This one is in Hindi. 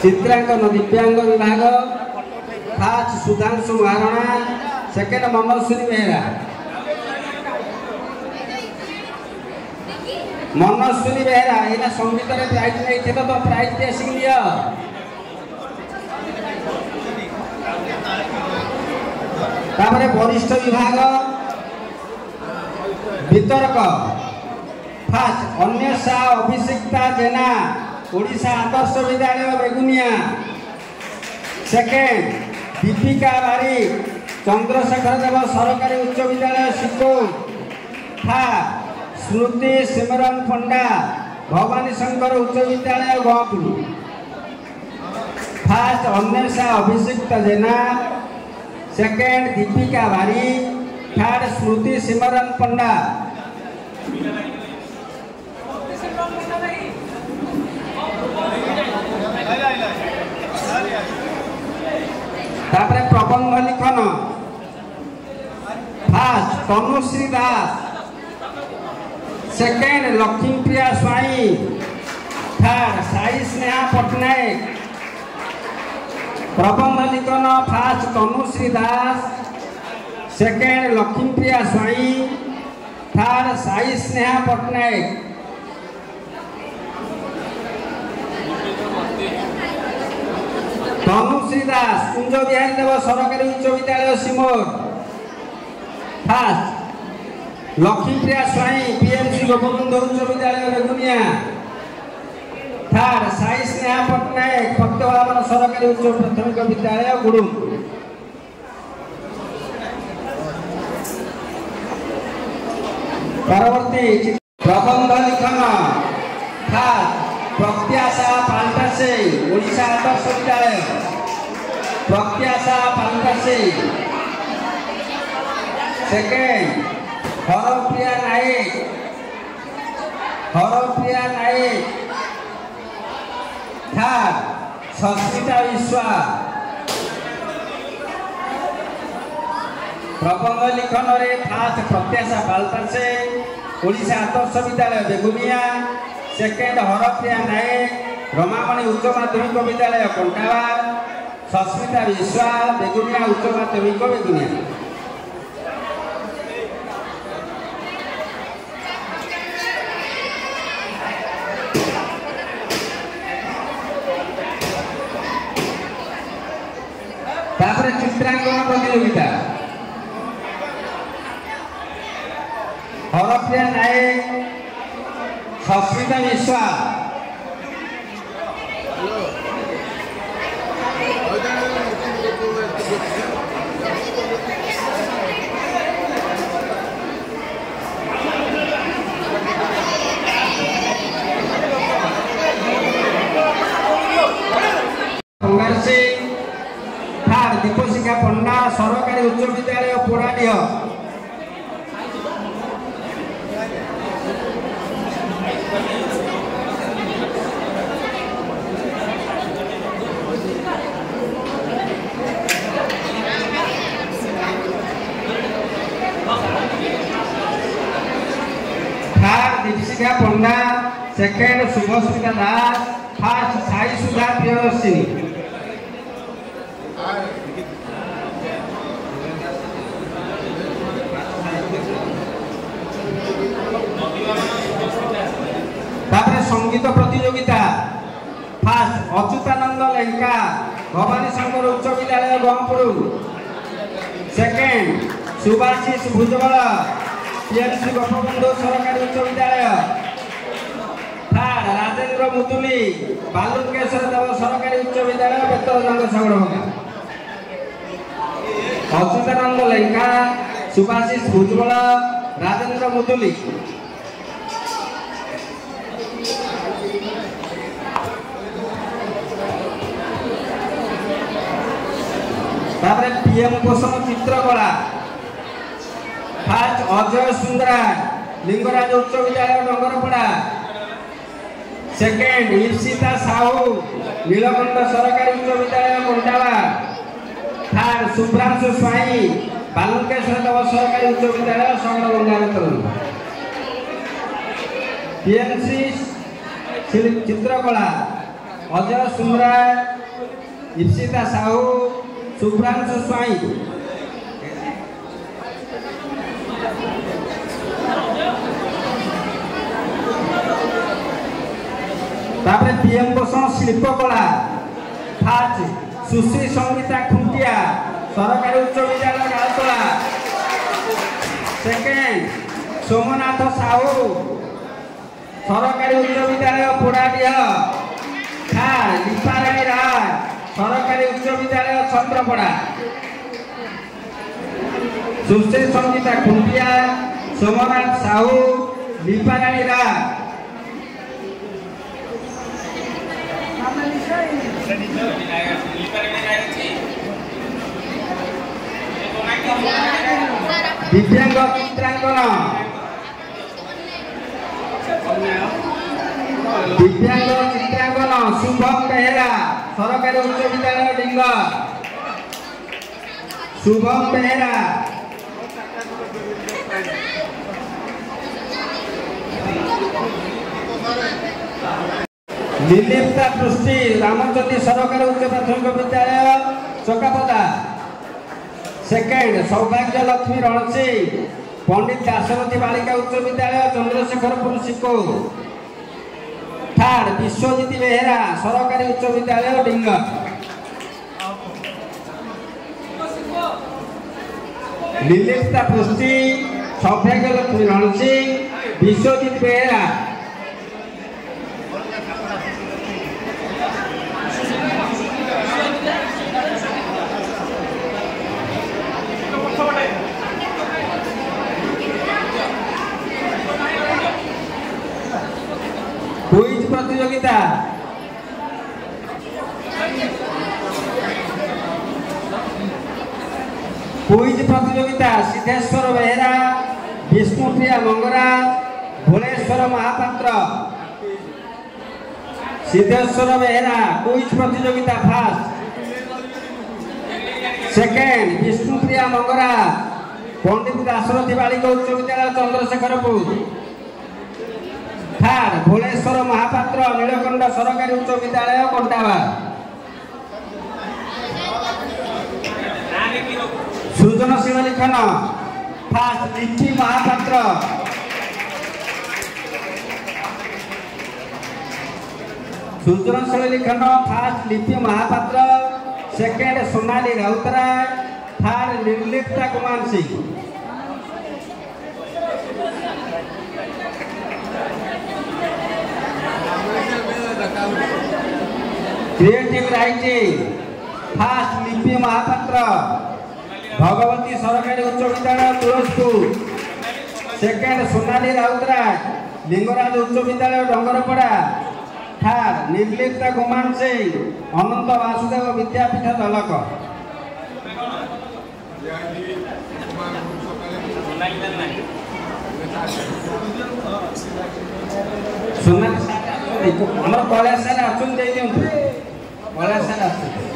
चित्रांकन दिव्यांग विभाग फास्ट सुधांशु महारणा सेकेंड मनस्विनी बेहरा मनस्विनी बेहरा एना संगीत रे प्राइज नहीं थे तो प्राइज दे सिंह लिया तापरे वरिष्ठ विभाग वितरक फास्ट अन्यसा अभिषेक्ता जेना ओडिशा आदर्श विद्यालय बेगुनिया सेकेंड दीपिका बारी चंद्रशेखर देव सरकारी उच्च विद्यालय सिको थर्ड स्मृति सिमरन पंडा भवानी शंकर उच्च विद्यालय गोपुर फर्स्ट अन्वेषा अभिषेक जेना सेकेंड दीपिका बारी थर्ड स्मृति सिमरन पंडा तापरे प्रबंध लिखन फर्स्ट तनुश्री दास सेकेंड लक्ष्मीप्रिया स्वाई थर्ड साई स्नेहा पटनायक प्रबंध लिखन फर्स्ट तनुश्री दास सेकेंड लक्ष्मीप्रिया स्वाई थर्ड साई स्नेहा पटनायक तनुश्री दास कुंज बिहारी देव सरकारी उच्च विद्यालय सिमोर फर्स्ट लक्ष्मीप्रिया स्वाई पीएमसी गोपबंध उच्च विद्यालय बेगुनिया थर्ड साई स्नेहा पटनायक भक्तवामन सरकारी उच्च प्राथमिक विद्यालय गुडुम परवर्ती प्रबंध लिखन फर्स्ट प्रत्याशा पाल्टासे ओडिशा आदर्श विद्यालय प्रत्याशा पाल्टासे सेकेंड हरप्रिया नायक थर्ड सस्मिता विश्वा प्रबंध लिखन रे फर्स्ट प्रत्याशा पाल्टासे ओडिशा आदर्श विद्यालय बेगुनिया सेकेंड हरप्रिया नायक रमामणि उच्च माध्यमिक विद्यालय कंटावार सस्मिता विश्वा बेगुनिया उच्च माध्यमिक बेगुनिया तापर चित्रांकन प्रतियोगिता हरप्रिया नायक सस्मिता विश्वा थर्ड दीपशिखा पंडा सरकारी उच्च विद्यालय पोड़ाडीह दीपिका पंडा सेकेंड शुभस्मिता दास फर्स्ट साई सुधा प्रियदर्शिनी तापर संगीत प्रतियोगिता फर्स्ट अच्युतानंद लेंका भवानी शंकर उच्च विद्यालय गहपुर सेकेंड सुभाषिष भुजबल पीएमसी गोपबंधु सरकारी उच्च विद्यालय थर्ड राजेंद्र राजेन्द्र मुदुली बालुकेश्वर देव सरकारी उच्च विद्यालय बेतरजंग संग्रहगा अच्युतानंद लेखा सुभाषिष भुजबल राजेन्द्र मुदुली पीएम पोषण चित्रकला फास्ट अजय सुंदरा लिंगराज उच्च विद्यालय डंगरपड़ा सेकेंड ईप्सिता साहू नीलकंठ सरकारी उच्च विद्यालय कंटावा थर्ड शुभ्रांशु स्वाई बालुकेश्वर देव सरकारी उच्च विद्यालय संगरगंगा पीएमसी चित्रकला अजय सुंदरा ईप्सिता साहू शुभ्रांशु स्वाई पीएम पोषण शिल्पकला फास्ट सुश्री संगीता खुंटिया सरकारी उच्च विद्यालय गालतला सेकेंड सोमनाथ साहू सरकारी उच्च विद्यालय पोड़ाडीह थर्ड दीपाराणी राय सरकारी उच्च विद्यालय चंद्रपड़ा सुश्री संगीता खुंटिया सोमनाथ साहू दीपाराणी राय दिव्यांग चित्रांकन शुभम बेहरा सरकारी उच्च विद्यालय डिंग शुभम बेहरा निर्लिप्ता पृष्टि रामचंद्री सरकारी उच्च प्राथमिक विद्यालय चकापदा सेकेंड सौभाग्य लक्ष्मी रणसी पंडित दाशरथी बालिका उच्च विद्यालय चंद्रशेखरपुर सिको थर्ड विश्वजीत बेहरा सरकारी उच्च विद्यालय डिंग निर्लिप्ता पृष्टि सौभाग्य लक्ष्मी रणसी विश्वजीत बेहरा क्विज प्रतियोगिता सिद्धेश्वर बेहरा विष्णुप्रिया मंगराज भुवनेश्वर महापात्र सिद्धेश्वर बेहरा क्विज प्रतियोगिता फास्ट सेकेंड विष्णुप्रिया मंगराज पंडित दाशरथी बालिका उच्च विद्यालय चंद्रशेखरपुर थर्ड भुवनेश्वर महापात्र नीलकंठ सरकारी उच्च विद्यालय कंटावा सृजनशील लिखन फास्ट लिपि महापात्र सृजनशील लिखन first Lipi Mahapatra second Sonali Routray third Nirlipta Kumar Singh creative writing first Lipi Mahapatra Bhagabati Sarkari Uchcha Vidyalaya Tulaspur second Sonali Routray Lingaraj Uchcha Vidyalaya Dangarpada third Nirlipta Kumar Singh Ananta Vasudev Vidyapitha Dalak Sonali Kailash sir आसुन कैलाश सर